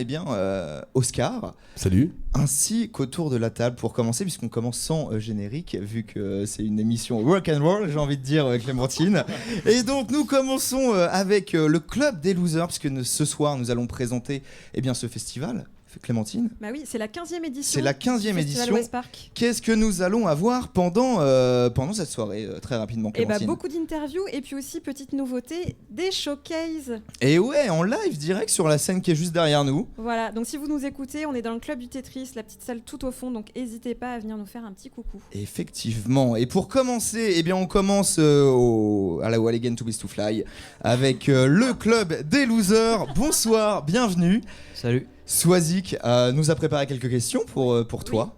Eh bien, Oscar. Salut. Ainsi qu'autour de la table pour commencer, puisqu'on commence sans générique, vu que c'est une émission rock and roll, j'ai envie de dire, Clémentine. Et donc nous commençons avec le Club des Losers, puisque ce soir nous allons présenter ce festival. Clémentine. Bah oui, c'est la 15e édition. C'est la 15e édition. Qu'est-ce que nous allons avoir pendant cette soirée, très rapidement, Clémentine? Beaucoup d'interviews et puis aussi, petite nouveauté, des showcases. Et ouais, en live direct sur la scène qui est juste derrière nous. Voilà, donc si vous nous écoutez, on est dans le club du Tetris, la petite salle tout au fond, donc n'hésitez pas à venir nous faire un petit coucou. Effectivement. Et pour commencer, on commence à la Wall Again to Beast to Fly avec le Club des Losers. Bonsoir, bienvenue. Salut. Swazik nous a préparé quelques questions pour toi,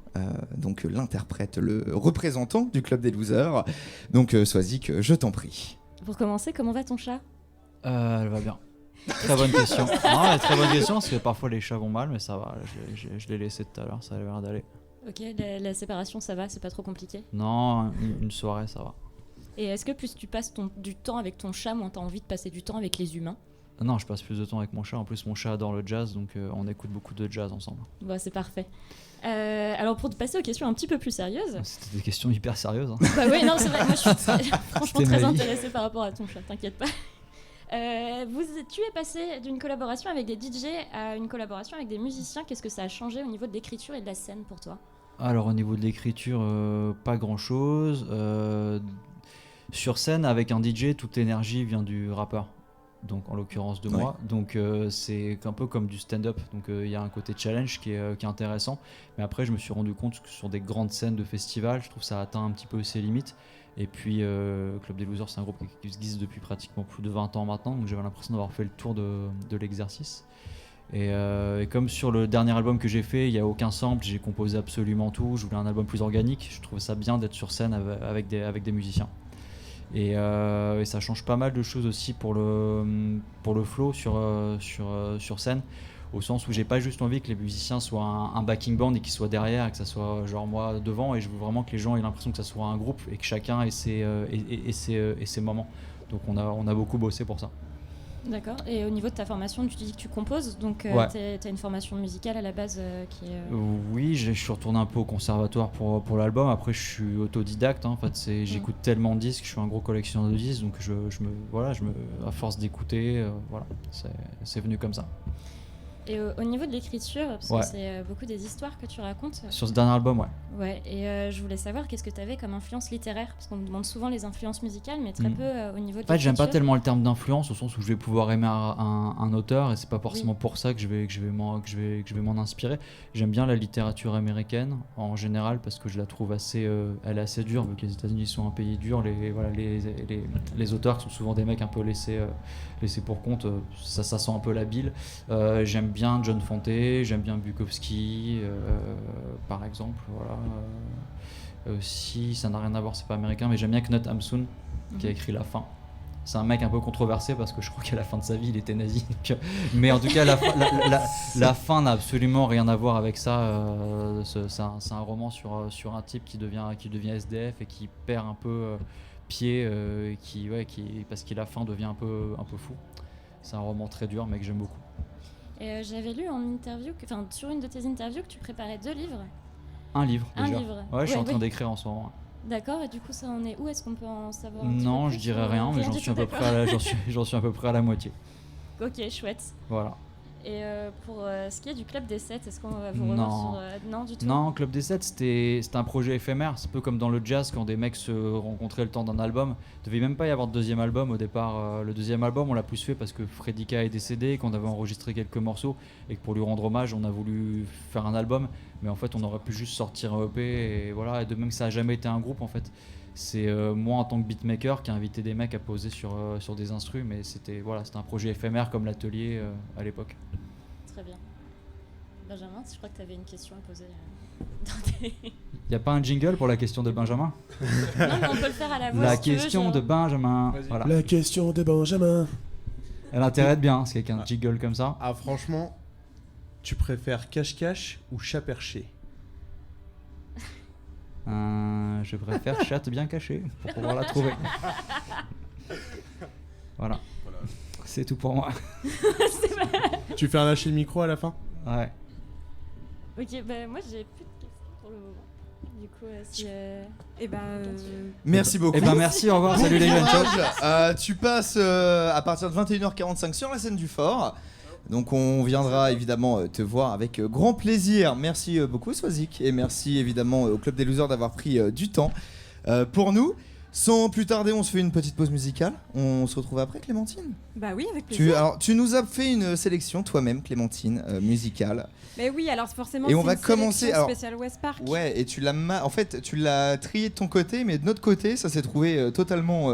donc l'interprète, le représentant du Club des Losers. Donc Swazik, je t'en prie. Pour commencer, comment va ton chat ? Elle va bien. Très bonne question. Non, très bonne question parce que parfois les chats vont mal, mais ça va. Je l'ai laissé tout à l'heure, ça a l'air d'aller. Ok, la séparation ça va, c'est pas trop compliqué ? Non, une soirée ça va. Et est-ce que plus tu passes du temps avec ton chat, moins t'as envie de passer du temps avec les humains ? Non, je passe plus de temps avec mon chat. En plus, mon chat adore le jazz, donc on écoute beaucoup de jazz ensemble. Bah, c'est parfait. Alors, pour passer aux questions un petit peu plus sérieuses... C'était des questions hyper sérieuses. Hein. Bah oui, non, c'est vrai. Moi, je suis franchement très intéressée par rapport à ton chat, t'inquiète pas. Tu es passé d'une collaboration avec des DJ à une collaboration avec des musiciens. Qu'est-ce que ça a changé au niveau de l'écriture et de la scène pour toi ? Alors, au niveau de l'écriture, pas grand-chose. Sur scène, avec un DJ, toute l'énergie vient du rappeur. Donc en l'occurrence de moi, donc c'est un peu comme du stand-up, donc il y a un côté challenge qui est intéressant, mais après je me suis rendu compte que sur des grandes scènes de festival, je trouve que ça atteint un petit peu ses limites, et puis Club des Losers c'est un groupe qui existe depuis pratiquement plus de 20 ans maintenant, donc j'avais l'impression d'avoir fait le tour de l'exercice, et comme sur le dernier album que j'ai fait, il n'y a aucun sample, j'ai composé absolument tout, je voulais un album plus organique, je trouvais ça bien d'être sur scène avec des musiciens. Et ça change pas mal de choses aussi pour le flow sur scène, au sens où j'ai pas juste envie que les musiciens soient un backing band et qu'ils soient derrière et que ça soit genre moi devant, et je veux vraiment que les gens aient l'impression que ça soit un groupe et que chacun ait ses moments. Donc on a beaucoup bossé pour ça. D'accord. Et au niveau de ta formation, tu dis que tu composes, donc t'as une formation musicale à la base qui est... Oui, je suis retourné un peu au conservatoire pour l'album. Après, je suis autodidacte. Hein. En fait, j'écoute tellement de disques, je suis un gros collectionneur de disques, donc à force d'écouter, c'est venu comme ça. Et au niveau de l'écriture, parce que c'est beaucoup des histoires que tu racontes. Sur ce dernier album, ouais. Ouais, et je voulais savoir qu'est-ce que tu avais comme influence littéraire, parce qu'on me demande souvent les influences musicales, mais très peu au niveau de l'écriture. En fait, j'aime pas tellement le terme d'influence, au sens où je vais pouvoir aimer un auteur, et c'est pas forcément pour ça que je vais m'en inspirer. J'aime bien la littérature américaine en général, parce que je la trouve elle est assez dure, vu que les États-Unis sont un pays dur. Les auteurs qui sont souvent des mecs un peu laissés pour compte, ça sent un peu la bile. J'aime bien John Fante, j'aime bien Bukowski, par exemple, voilà. Aussi, ça n'a rien à voir, c'est pas américain, mais j'aime bien Knut Hamsun, qui a écrit La Fin. C'est un mec un peu controversé parce que je crois qu'à la fin de sa vie il était nazi. Mais en tout cas, la fin n'a absolument rien à voir avec ça. C'est un roman sur un type qui devient SDF et qui perd un peu pied, parce qu'à la fin devient un peu fou. C'est un roman très dur, mais que j'aime beaucoup. Et j'avais lu en interview, sur une de tes interviews, que tu préparais 2 livres. Un livre, déjà. Un livre. Ouais, je suis en train d'écrire en ce moment. D'accord, et du coup, ça en est où ? Est-ce qu'on peut en savoir un Non, petit peu je plus, dirais rien, mais j'en suis à peu près à la moitié. Ok, chouette. Voilà. Et pour ce qui est du Club des 7, est-ce qu'on va vous revoir sur... Non, du tout. Non, Club des 7, c'était un projet éphémère. C'est un peu comme dans le jazz, quand des mecs se rencontraient le temps d'un album. Il devait même pas y avoir de deuxième album au départ. Le deuxième album, on l'a plus fait parce que Freddie K est décédé, qu'on avait enregistré quelques morceaux, et que pour lui rendre hommage, on a voulu faire un album. Mais en fait, on aurait pu juste sortir un EP, et voilà. Et de même que ça a jamais été un groupe, en fait. C'est moi en tant que beatmaker qui a invité des mecs à poser sur des instrus, mais c'était un projet éphémère comme l'atelier à l'époque. Très bien. Benjamin, je crois que tu avais une question à poser. Il n'y a pas un jingle pour la question de Benjamin ? Non, mais on peut le faire à la voix. La question de Benjamin. Voilà. La question de Benjamin. Elle intéresse bien, c'est qu'un jingle comme ça. Ah, franchement, tu préfères cache-cache ou chat perché ? Je préfère chatte bien cachée pour pouvoir la trouver. Voilà. C'est tout pour moi. Tu fais un lâcher le micro à la fin ? Ouais. Ok, bah moi j'ai plus de questions pour le moment. Du coup, si. Et ben. Merci beaucoup. Et ben merci, au revoir, salut les jeunes, ciao. Tu passes à partir de 21h45 sur la scène du Fort. Donc on viendra évidemment te voir avec grand plaisir. Merci beaucoup Swazik et merci évidemment au Club des Losers d'avoir pris du temps pour nous. Sans plus tarder, on se fait une petite pause musicale. On se retrouve après, Clémentine. Bah oui, avec plaisir. Tu nous as fait une sélection toi-même, Clémentine, musicale. Mais oui, alors forcément. Et on c'est va une commencer. sélection Alors, spéciale West Park. ouais, et tu l'as trié de ton côté, mais de notre côté, ça s'est trouvé totalement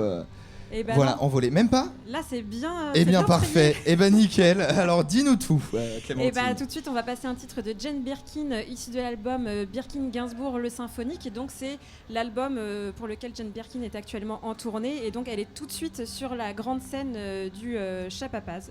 Et ben voilà, non. envolé. Même pas. Là, c'est bien. Eh c'est bien, parfait. trié. Eh ben, nickel. Alors, dis-nous tout, Clémentine. Et bah tout de suite, on va passer un titre de Jane Birkin issu de l'album Birkin Gainsbourg Le Symphonique. Et donc c'est l'album pour lequel Jane Birkin est actuellement en tournée. Et donc elle est tout de suite sur la grande scène du Chapapaz,